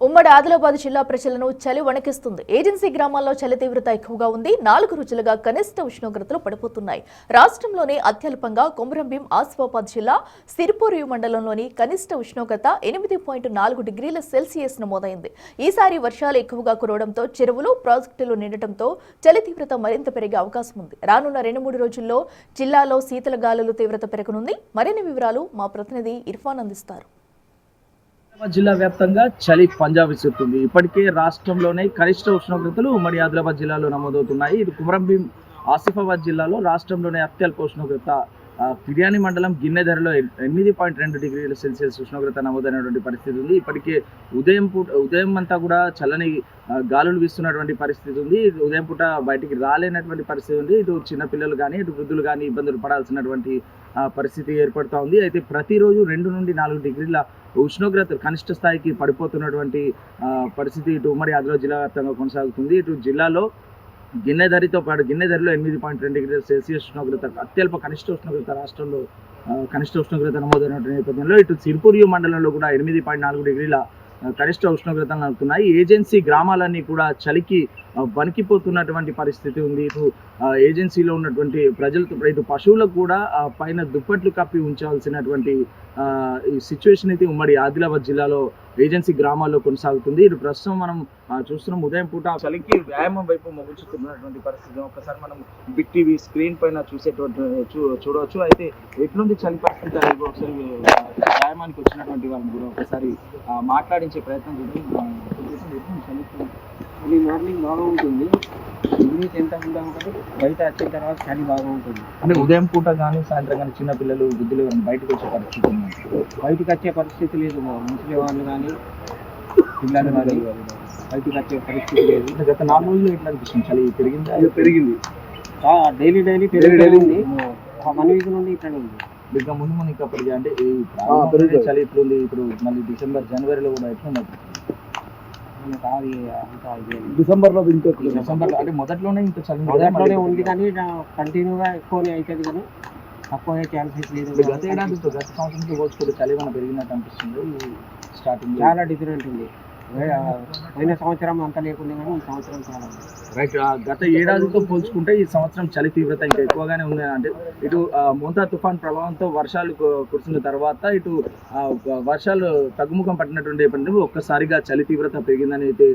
ఉమ్మడి ఆదిలాబాద్ జిల్లా ప్రజలను చలి వణికిస్తుంది. ఏజెన్సీ గ్రామాల్లో చలి తీవ్రత ఎక్కువగా ఉంది. 4 రోజులుగా కనిష్ట ఉష్ణోగ్రతలు పడిపోతున్నాయి. రాష్ట్రంలోనే అత్యల్పంగా కొమరంభీం ఆసిఫాబాద్ జిల్లా సిరిపూరియు మండలంలోని కనిష్ట ఉష్ణోగ్రత 8.4 డిగ్రీల సెల్సియస్ నమోదైంది. ఈసారి వర్షాలు ఎక్కువగా కురవడంతో చెరువులు, ప్రాజెక్టులు నిండటంతో చలి తీవ్రత మరింత పెరిగే అవకాశం ఉంది. రానున్న 2-3 రోజుల్లో జిల్లాలో శీతల గాలుల తీవ్రత పెరగనుంది. మరిన్ని వివరాలు మా ప్రతినిధి ఇర్ఫాన్ అందిస్తారు. జిల్లా వ్యాప్తంగా చలి పంజా విసురుతుంది. ఇప్పటికే రాష్ట్రంలోనే కనిష్ట ఉష్ణోగ్రతలు ఉమ్మడి ఆదిలాబాద్ జిల్లాలో నమోదవుతున్నాయి. ఇది కొమరంభీం ఆసిఫాబాద్ జిల్లాలో రాష్ట్రంలోనే అత్యల్ప ఉష్ణోగ్రత ఫిర్యానీ మండలం గిన్నెధరలో 8.2 డిగ్రీల సెల్సియస్ ఉష్ణోగ్రత నమోదైనటువంటి పరిస్థితి ఉంది. ఇప్పటికే ఉదయం అంతా కూడా చల్లని గాలులు వీస్తున్నటువంటి పరిస్థితి ఉంది. ఉదయం పూట బయటికి రాలేనటువంటి పరిస్థితి ఉంది. ఇటు చిన్నపిల్లలు కానీ ఇటు వృద్ధులు కానీ ఇబ్బందులు పడాల్సినటువంటి పరిస్థితి ఏర్పడుతూ ఉంది. అయితే ప్రతిరోజు 2 నుండి 4 డిగ్రీల ఉష్ణోగ్రత కనిష్ట స్థాయికి పడిపోతున్నటువంటి పరిస్థితి ఇటు ఉమ్మడి ఆదిలాబాద్ జిల్లా వ్యాప్తంగా కొనసాగుతుంది. ఇటు జిల్లాలో గిన్నెధరలో 8.2 డిగ్రీల సెల్సియస్ ఉష్ణోగ్రత అత్యల్ప కనిష్ట ఉష్ణోగ్రత రాష్ట్రంలో కనిష్ట ఉష్ణోగ్రత నమోదైనటువంటి నేపథ్యంలో ఇటు సిరిపూరియు మండలంలో కూడా 8.4 డిగ్రీల కనిష్ట ఉష్ణోగ్రతలు నడుపుతున్నాయి. ఏజెన్సీ గ్రామాలన్నీ కూడా చలికి వణికిపోతున్నటువంటి పరిస్థితి ఉంది. ఇటు ఏజెన్సీలో ఉన్నటువంటి ప్రజలతో ఇటు పశువులకు కూడా పైన దుప్పట్లు కప్పి ఉంచాల్సినటువంటి ఈ సిచ్యువేషన్ అయితే ఉమ్మడి ఆదిలాబాద్ జిల్లాలో ఏజెన్సీ గ్రామాల్లో కొనసాగుతుంది. ఇటు ప్రస్తుతం మనం చూస్తున్నాం ఉదయం పూట చలికి వ్యాయామం వైపు మొగ్గుచుతున్నటువంటి పరిస్థితి ఒకసారి మనం బిగ్ టీవీ స్క్రీన్ పైన చూడవచ్చు. అయితే ఎట్లుంది చలి పరిస్థితి అనేది ఒకసారి వ్యాయామానికి వచ్చినటువంటి వాళ్ళని కూడా ఒకసారి మాట్లాడించే ప్రయత్నం చేద్దాం. ఇది మార్నింగ్ బాగా ఉంటుంది. ఈవినింగ్ ఎంత ఉంటుంది, బయట వచ్చిన తర్వాత చలి బాగా ఉంటుంది. అంటే ఉదయం పూట కానీ సాయంత్రం కానీ చిన్న పిల్లలు వృద్ధులు బయటకు వచ్చే పరిస్థితి ఉంది. బయటకు వచ్చే పరిస్థితి లేదు. ముసలి వాళ్ళు కానీ పిల్లలు కానీ బయటకు వచ్చే పరిస్థితి లేదు. గత 4 రోజులు ఎట్లా అనిపిస్తుంది? చలి పెరిగింది డైలీ పెరిగింది. 1 వీక్ నుండి ఇట్లా ఉంది. ఇంకా ముందు ఇంకా పెరిగా అంటే చలి ఎట్లుంది? ఇప్పుడు మళ్ళీ డిసెంబర్ జనవరిలో కూడా ఎట్లుంది? డిసెంబర్లో అంటే మొదట్లోనే ఇంత చలి ఉంది కానీ కంటిన్యూగా ఎక్కువనే అవుతుంది కానీ తక్కువ ఛాన్సెస్ లేదు. గత సంవత్సరంతో పోల్చుకుంటే చలి ఏమైనా పెరిగినట్టు అనిపిస్తుంది. స్టార్టింగ్ చాలా డిఫరెంట్ ఉంది. పోయిన సంవత్సరం అంత లేకుండా కానీ ఈ సంవత్సరం చాలా రైట్. గత ఏడాదితో పోల్చుకుంటే ఈ సంవత్సరం చలి తీవ్రత ఇంకా ఎక్కువగానే ఉంది. అంటే ఇటు మోంతా తుఫాన్ ప్రభావంతో వర్షాలు కురిసిన తర్వాత ఇటు వర్షాలు తగ్గుముఖం పట్టినటువంటి నేపథ్యంలో ఒక్కసారిగా చలి తీవ్రత పెరిగిందని అయితే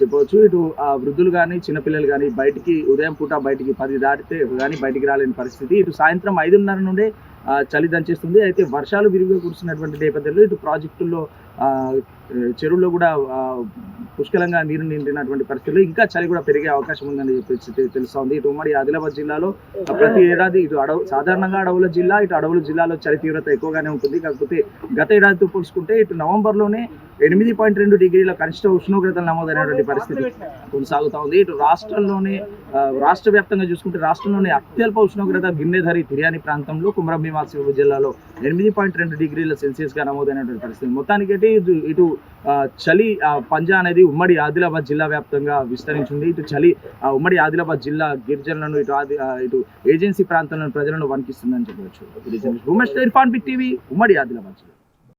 చెప్పవచ్చు. ఇటు వృద్ధులు కానీ చిన్నపిల్లలు కానీ బయటికి ఉదయం పూట బయటికి 10 దాటితే కానీ బయటికి రాలేని పరిస్థితి. ఇటు సాయంత్రం 5:30 నుండే చలి దంచేస్తుంది. అయితే వర్షాలు విరివిగా కురిసినటువంటి నేపథ్యంలో ఇటు ప్రాజెక్టుల్లో చెరువుల్లో కూడా పుష్కలంగా నీరు నిండినటువంటి పరిస్థితుల్లో ఇంకా చలి కూడా పెరిగే అవకాశం ఉందని చెప్పి తెలుస్తోంది. ఇటు ఉమ్మడి ఆదిలాబాద్ జిల్లాలో ప్రతి ఏడాది ఇటు సాధారణంగా అడవుల జిల్లా ఇటు అడవుల జిల్లాలో చలి తీవ్రత ఎక్కువగానే ఉంటుంది. కాకపోతే గత ఏడాదితో పోల్చుకుంటే ఇటు నవంబర్లోనే 8.2 డిగ్రీల కనిష్ట ఉష్ణోగ్రతలు నమోదైనటువంటి పరిస్థితి కొనసాగుతూ ఉంది. ఇటు రాష్ట్ర వ్యాప్తంగా చూసుకుంటే రాష్ట్రంలోని అత్యల్ప ఉష్ణోగ్రత గిన్నెధరి ఫిర్యానీ ప్రాంతంలో కొమరంభీం ఆసిఫాబాద్ జిల్లాలో 8.2 డిగ్రీల సెల్సియస్ గా నమోదైనటువంటి పరిస్థితి. మొత్తానికైతే ఇటు చలి పంజా అనేది ఉమ్మడి ఆదిలాబాద్ జిల్లా వ్యాప్తంగా విస్తరించింది. ఇటు చలి ఉమ్మడి ఆదిలాబాద్ జిల్లా గిరిజనులను ఇటు ఏజెన్సీ ప్రాంతంలోని ప్రజలను వణికిస్తుందని చెప్పవచ్చు. ఉమేష్ ఇర్ఫాన్, బిగ్ టీవీ, ఉమ్మడి ఆదిలాబాద్ జిల్లా.